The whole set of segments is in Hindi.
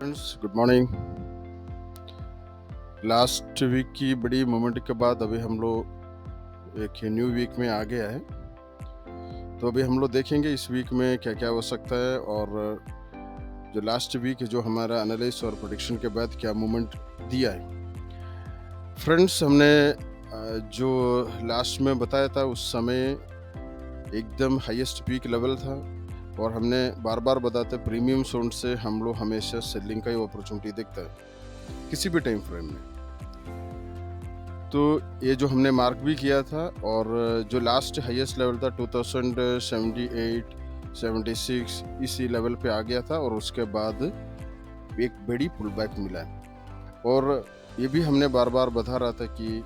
Friends, good morning. Last week की बड़ी मोमेंट के बाद अभी हम लोग एक न्यू वीक में आ गया है। तो अभी हम लोग देखेंगे इस वीक में क्या क्या हो सकता है और जो लास्ट वीक है जो हमारा एनालिसिस और प्रेडिक्शन के बाद क्या मोमेंट दिया है। फ्रेंड्स, हमने जो लास्ट में बताया था उस समय एकदम हाईएस्ट पीक लेवल था और हमने बार बार बताते प्रीमियम जोन से हम लोग हमेशा सेलिंग का ही अपॉर्चुनिटी देखता है किसी भी टाइम फ्रेम में। तो ये जो हमने मार्क भी किया था और जो लास्ट हाईएस्ट लेवल था 2078 76 इसी लेवल पे आ गया था और उसके बाद एक बड़ी पुल बैक मिला है। और ये भी हमने बार बार बता रहा था कि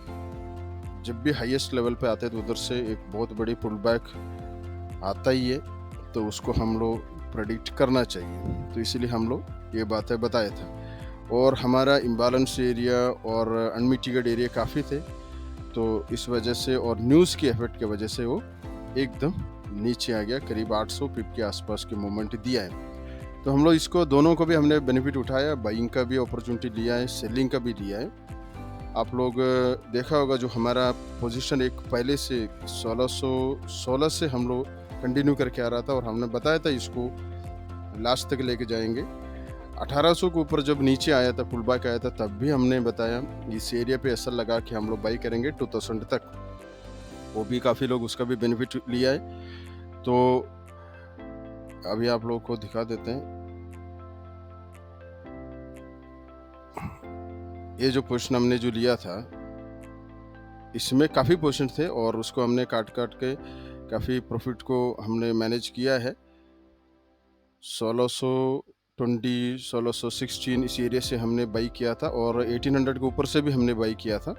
जब भी हाईएस्ट लेवल पे आते तो उधर से एक बहुत बड़ी पुल बैक आता ही है, तो उसको हम लोग प्रेडिक्ट करना चाहिए। तो इसीलिए हम लोग ये बातें बताए थे और हमारा इम्बैलेंस एरिया और अनमिटिगेटेड एरिया काफ़ी थे, तो इस वजह से और न्यूज़ की इफेक्ट की वजह से वो एकदम नीचे आ गया, करीब 800 पिप के आसपास के मोमेंट दिया है। तो हम लोग इसको दोनों को भी हमने बेनिफिट उठाया, बाइंग का भी अपॉर्चुनिटी लिया है, सेलिंग का भी लिया है। आप लोग देखा होगा जो हमारा पोजीशन एक पहले से 1616 से हम लोग कंटिन्यू करके आ रहा था और हमने बताया था इसको लास्ट तक लेके जाएंगे। 1800 के ऊपर जब नीचे आया था, पुल बैक आया था, तब भी हमने बताया इस एरिया पे ऐसा लगा कि हम लोग बाई करेंगे 2000 तक। वो भी काफ़ी लोग उसका भी बेनिफिट लिया है। तो अभी आप लोगों को दिखा देते हैं। ये जो पोजीशन हमने जो लिया था इसमें काफ़ी पोजीशन थे और उसको हमने काट काट के काफ़ी प्रॉफिट को हमने मैनेज किया है। 1620 1616 इस एरिया से हमने बाई किया था और 1800 के ऊपर से भी हमने बाई किया था,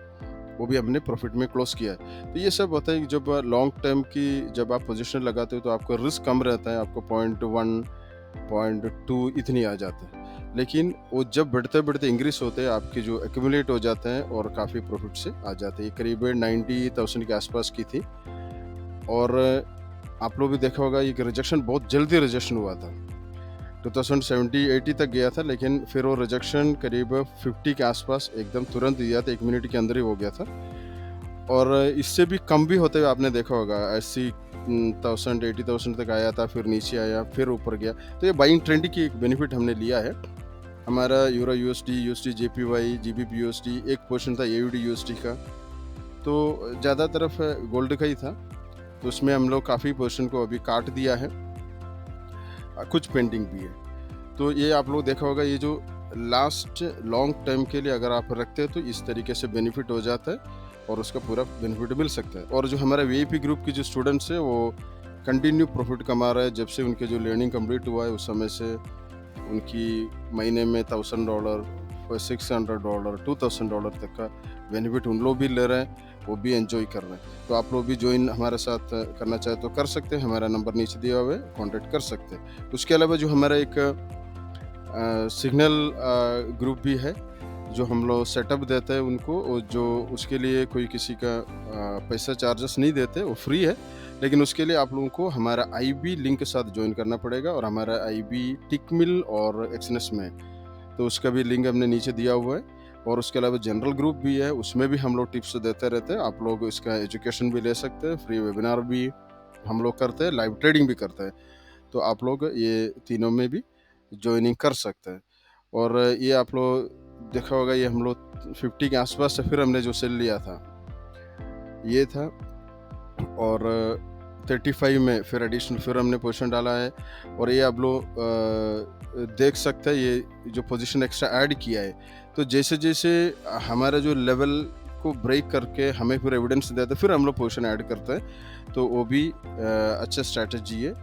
वो भी हमने प्रॉफिट में क्लोज किया है। तो ये सब होता है कि जब लॉन्ग टर्म की जब आप पोजीशन लगाते हो तो आपका रिस्क कम रहता है, आपको 0.1 0.2 इतनी आ जाता है, लेकिन वो जब बढ़ते बढ़ते इंक्रीज होते हैं आपके जो एक्यूमुलेट हो जाते हैं और काफ़ी प्रॉफिट से आ जाते हैं। करीब 90,000 के आसपास की थी और आप लोग भी देखा होगा ये रिजेक्शन बहुत जल्दी रिजेक्शन हुआ था, 2070-80 तक गया था, लेकिन फिर वो रिजेक्शन करीब 50 के आसपास एकदम तुरंत दिया था, 1 मिनट के अंदर ही हो गया था। और इससे भी कम भी होते हुए आपने देखा होगा 80,000 तक आया था, फिर नीचे आया, फिर ऊपर गया। तो ये बाइंग ट्रेंड की एक बेनिफिट हमने लिया है। हमारा euro USD JPY GBP USD एक पोर्शन था एयूडी यूएसडी का, तो ज़्यादा तरफ गोल्ड का ही था, तो उसमें हम लोग काफ़ी पोर्शन को अभी काट दिया है, कुछ पेंडिंग भी है। तो ये आप लोग देखा होगा, ये जो लास्ट लॉन्ग टर्म के लिए अगर आप रखते हैं तो इस तरीके से बेनिफिट हो जाता है और उसका पूरा बेनिफिट मिल सकता है। और जो हमारा वीआईपी ग्रुप के जो स्टूडेंट्स हैं वो कंटिन्यू प्रॉफिट कमा रहे हैं। जब से उनके जो लर्निंग कंप्लीट हुआ है उस समय से उनकी महीने में $1,000 $600 $2,000 तक का बेनिफिट उन लोग भी ले रहे हैं, वो भी एंजॉय कर रहे हैं। तो आप लोग भी ज्वाइन हमारे साथ करना चाहे तो कर सकते हैं, हमारा नंबर नीचे दिया हुआ है, कॉन्टेक्ट कर सकते हैं। उसके अलावा जो हमारा एक सिग्नल ग्रुप भी है जो हम लोग सेटअप देते हैं उनको, और जो उसके लिए कोई किसी का पैसा चार्जेस नहीं देते, वो फ्री है, लेकिन उसके लिए आप लोगों को हमारा आईबी लिंक के साथ ज्वाइन करना पड़ेगा और हमारा आईबी टिकमिल और एक्सनेस में है, तो उसका भी लिंक हमने नीचे दिया हुआ है। और उसके अलावा जनरल ग्रुप भी है, उसमें भी हम लोग टिप्स देते रहते हैं, आप लोग इसका एजुकेशन भी ले सकते हैं, फ्री वेबिनार भी हम लोग करते हैं, लाइव ट्रेडिंग भी करते हैं, तो आप लोग ये तीनों में भी ज्वाइनिंग कर सकते हैं। और ये आप लोग देखा होगा, ये हम लोग 50 के आसपास से फिर हमने जो सेल लिया था ये था, और 35 में फिर एडिशनल फिर हमने पोजीशन डाला है। और ये आप लोग देख सकते हैं, ये जो पोजीशन एक्स्ट्रा ऐड किया है, तो जैसे जैसे हमारा जो लेवल को ब्रेक करके हमें फिर एविडेंस देता है, फिर हम लोग पोजीशन ऐड करते हैं, तो वो भी अच्छा स्ट्रैटेजी है।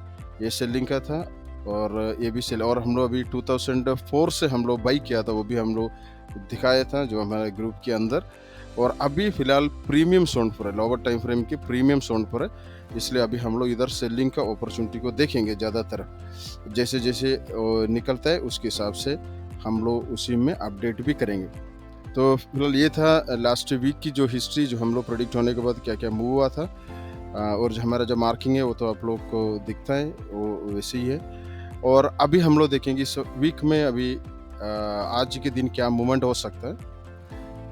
ये सेलिंग का था और ये भी सेल, और हम लोग अभी 2004 से हम लोग बाई किया था, वो भी हम लोग दिखाया था जो हमारे ग्रुप के अंदर। और अभी फिलहाल प्रीमियम जोन पर है, लोअर टाइम फ्रेम के प्रीमियम जोन पर है, इसलिए अभी हम लोग इधर सेलिंग का अपॉर्चुनिटी को देखेंगे ज़्यादातर। जैसे जैसे निकलता है उसके हिसाब से हम लोग उसी में अपडेट भी करेंगे। तो फिलहाल ये था लास्ट वीक की जो हिस्ट्री, जो हम लोग प्रेडिक्ट होने के बाद क्या क्या मूव हुआ था, और जो हमारा जो मार्किंग है वो तो आप लोग को दिखता है, वो वैसे ही है। और अभी हम लोग देखेंगे इस वीक में, अभी आज के दिन क्या मूवमेंट हो सकता है।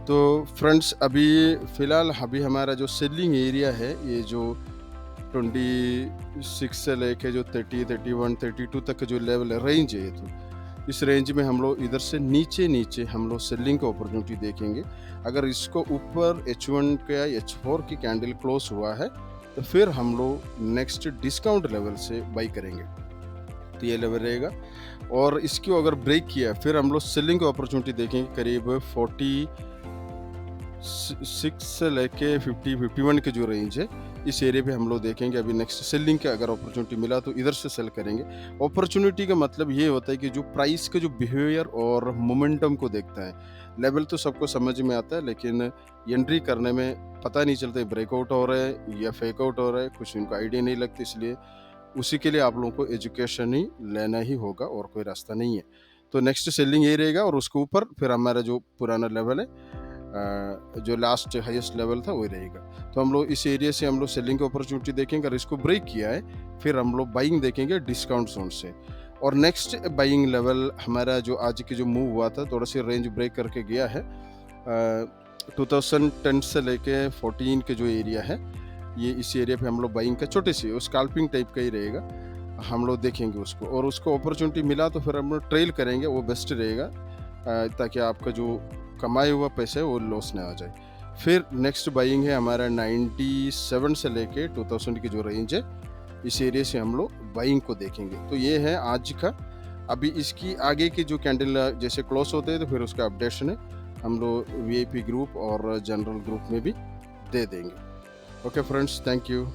तो फ्रेंड्स अभी फ़िलहाल अभी हमारा जो सेलिंग एरिया है, ये जो 26 से लेके जो 30, 31, 32 तक का जो लेवल है, रेंज है ये, तो इस रेंज में हम लोग इधर से नीचे हम लोग सेलिंग का अपॉर्चुनिटी देखेंगे। अगर इसको ऊपर H1 का H4 की कैंडल क्लोज हुआ है, तो फिर हम लोग नेक्स्ट डिस्काउंट लेवल से बाई करेंगे, तो ये लेवल रहेगा। और इसको अगर ब्रेक किया, फिर हम लोग सेलिंग का अपॉर्चुनिटी देखेंगे करीब 46 से लेके 50-51 के जो रेंज है, इस एरिया पे हम लोग देखेंगे। अभी नेक्स्ट सेलिंग का अगर अपॉर्चुनिटी मिला तो इधर से सेल करेंगे। अपॉर्चुनिटी का मतलब ये होता है कि जो प्राइस का जो बिहेवियर और मोमेंटम को देखता है। लेवल तो सबको समझ में आता है, लेकिन एंट्री करने में पता नहीं चलता है ब्रेकआउट हो रहा है या फेक आउट हो रहा है, कुछ इनको आइडिया नहीं लगती। इसलिए उसी के लिए आप लोगों को एजुकेशन ही लेना ही होगा और कोई रास्ता नहीं है। तो नेक्स्ट सेलिंग ये रहेगा और उसके ऊपर फिर हमारा जो पुराना लेवल है, जो लास्ट हाईएस्ट लेवल था वही रहेगा। तो हम लोग इस एरिया से हम लोग सेलिंग की अपॉर्चुनिटी देखेंगे। अगर इसको ब्रेक किया है, फिर हम लोग बाइंग देखेंगे डिस्काउंट जोन से। और नेक्स्ट बाइंग लेवल हमारा जो आज की जो मूव हुआ था, थोड़ा सा रेंज ब्रेक करके गया है। 2010 से लेके 14 के जो एरिया है, ये इस एरिया पे हम लोग बाइंग का छोटे से स्कैल्पिंग टाइप का ही रहेगा, हम लोग देखेंगे उसको। और उसको अपॉर्चुनिटी मिला तो फिर हम लोग ट्रेल करेंगे, वो बेस्ट रहेगा, ताकि आपका जो कमाए हुआ पैसा है वो लॉस ना आ जाए। फिर नेक्स्ट बाइंग है हमारा 97 से लेके 2000 की जो रेंज है, इस एरिया से हम लोग बाइंग को देखेंगे। तो ये है आज का। अभी इसकी आगे की जो कैंडल जैसे क्लोज होते हैं, तो फिर उसका अपडेशन है हम लोग VIP ग्रुप और जनरल ग्रुप में भी दे देंगे। Okay friends, thank you.